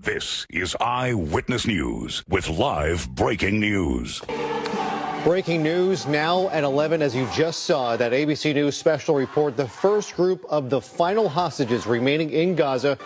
This is Eyewitness News with live breaking news. Breaking news now at 11, as you just saw, that ABC News special report. The first group of the final hostages remaining in Gaza,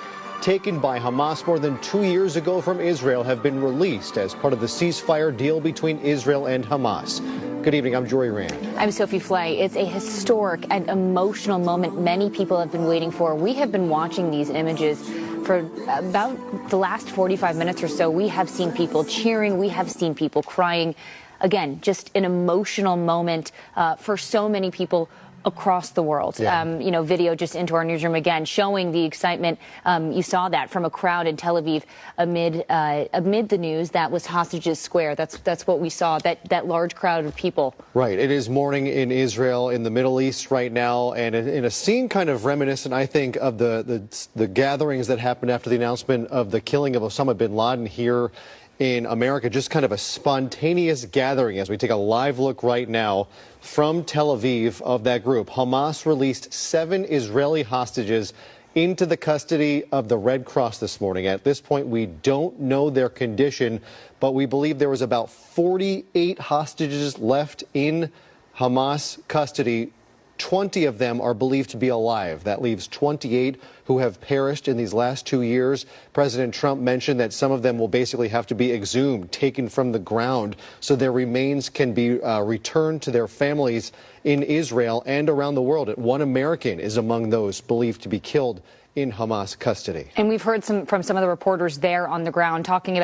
taken by Hamas more than 2 years ago from Israel, have been released as part of the ceasefire deal between Israel and Hamas. Good evening, I'm Jory Rand. I'm Sophie Flay. It's a historic and emotional moment many people have been waiting for. We have been watching these images for about the last 45 minutes or so. We have seen people cheering. We have seen people crying. Again, just an emotional moment for so many people across the world. Yeah. Video just into our newsroom again, showing the excitement. You saw that from a crowd in Tel Aviv amid the news that was Hostages Square. That's what we saw, that large crowd of people. Right. It is morning in Israel, in the Middle East right now, and in a scene kind of reminiscent, I think, of the gatherings that happened after the announcement of the killing of Osama bin Laden here in America. Just kind of a spontaneous gathering as we take a live look right now from Tel Aviv of that group. Hamas released 7 Israeli hostages into the custody of the Red Cross this morning. At this point, we don't know their condition, but we believe there was about 48 hostages left in Hamas custody. 20 of them are believed to be alive. That leaves 28 who have perished in these last 2 years. President Trump mentioned that some of them will basically have to be exhumed, taken from the ground, so their remains can be returned to their families in Israel and around the world. 1 American is among those believed to be killed in Hamas custody. And we've heard from some of the reporters there on the ground talking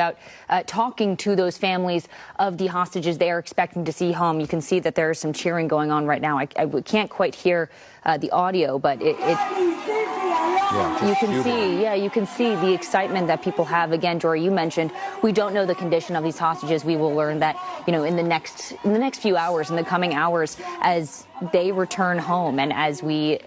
to those families of the hostages they are expecting to see home. You can see that there is some cheering going on right now. I can't quite hear the audio, but you can see the excitement that people have. Again, Jory, you mentioned we don't know the condition of these hostages. We will learn that, in the next few hours, in the coming hours, as they return home, and as we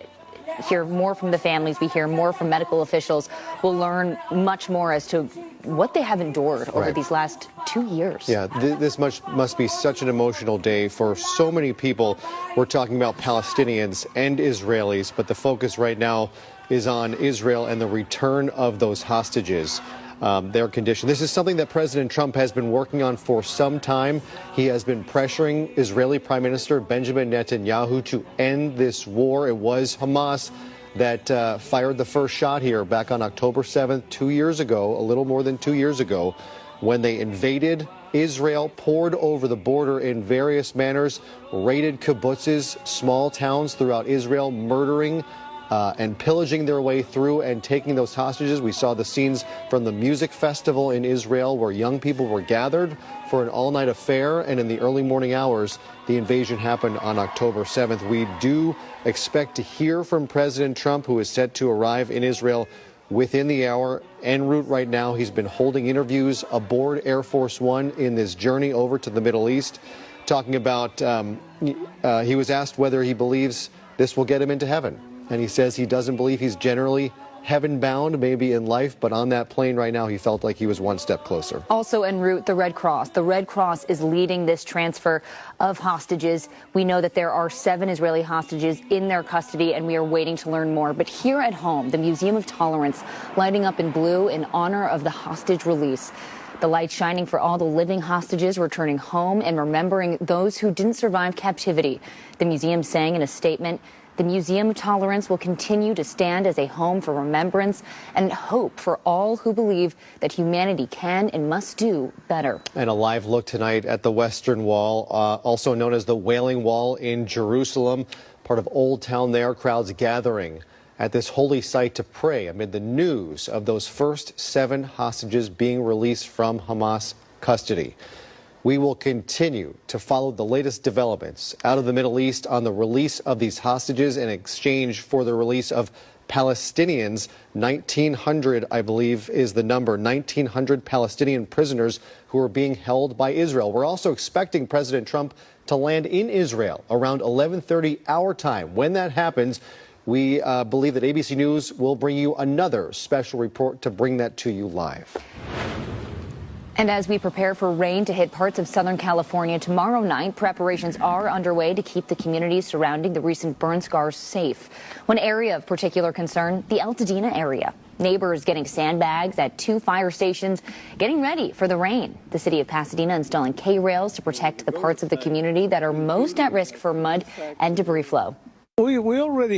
hear more from the families, we hear more from medical officials, we'll learn much more as to what they have endured over these last 2 years. Yeah, this must be such an emotional day for so many people. We're talking about Palestinians and Israelis, but the focus right now is on Israel and the return of those hostages. Their condition. This is something that President Trump has been working on for some time. He has been pressuring Israeli Prime Minister Benjamin Netanyahu to end this war. It was Hamas that fired the first shot here back on October 7th, 2 years ago, a little more than 2 years ago, when they invaded Israel, poured over the border in various manners, raided kibbutzes, small towns throughout Israel, murdering and pillaging their way through and taking those hostages. We saw the scenes from the music festival in Israel where young people were gathered for an all-night affair, and in the early morning hours, the invasion happened on October 7th. We do expect to hear from President Trump, who is set to arrive in Israel within the hour. En route right now, he's been holding interviews aboard Air Force One in this journey over to the Middle East, talking about, he was asked whether he believes this will get him into heaven. And he says he doesn't believe he's generally heaven-bound, maybe in life, but on that plane right now, he felt like he was one step closer. Also en route, the Red Cross. The Red Cross is leading this transfer of hostages. We know that there are 7 Israeli hostages in their custody, and we are waiting to learn more. But here at home, the Museum of Tolerance lighting up in blue in honor of the hostage release. The light shining for all the living hostages returning home and remembering those who didn't survive captivity. The museum saying in a statement, the Museum of Tolerance will continue to stand as a home for remembrance and hope for all who believe that humanity can and must do better. And a live look tonight at the Western Wall, also known as the Wailing Wall in Jerusalem, part of Old Town there. Crowds gathering at this holy site to pray amid the news of those first 7 hostages being released from Hamas custody. We will continue to follow the latest developments out of the Middle East on the release of these hostages in exchange for the release of Palestinians. 1,900, I believe, is the number. 1,900 Palestinian prisoners who are being held by Israel. We're also expecting President Trump to land in Israel around 11:30 our time. When that happens, we believe that ABC News will bring you another special report to bring that to you live. And as we prepare for rain to hit parts of Southern California tomorrow night, preparations are underway to keep the communities surrounding the recent burn scars safe. One area of particular concern, the Altadena area. Neighbors getting sandbags at 2 fire stations, getting ready for the rain. The city of Pasadena installing K-rails to protect the parts of the community that are most at risk for mud and debris flow. We already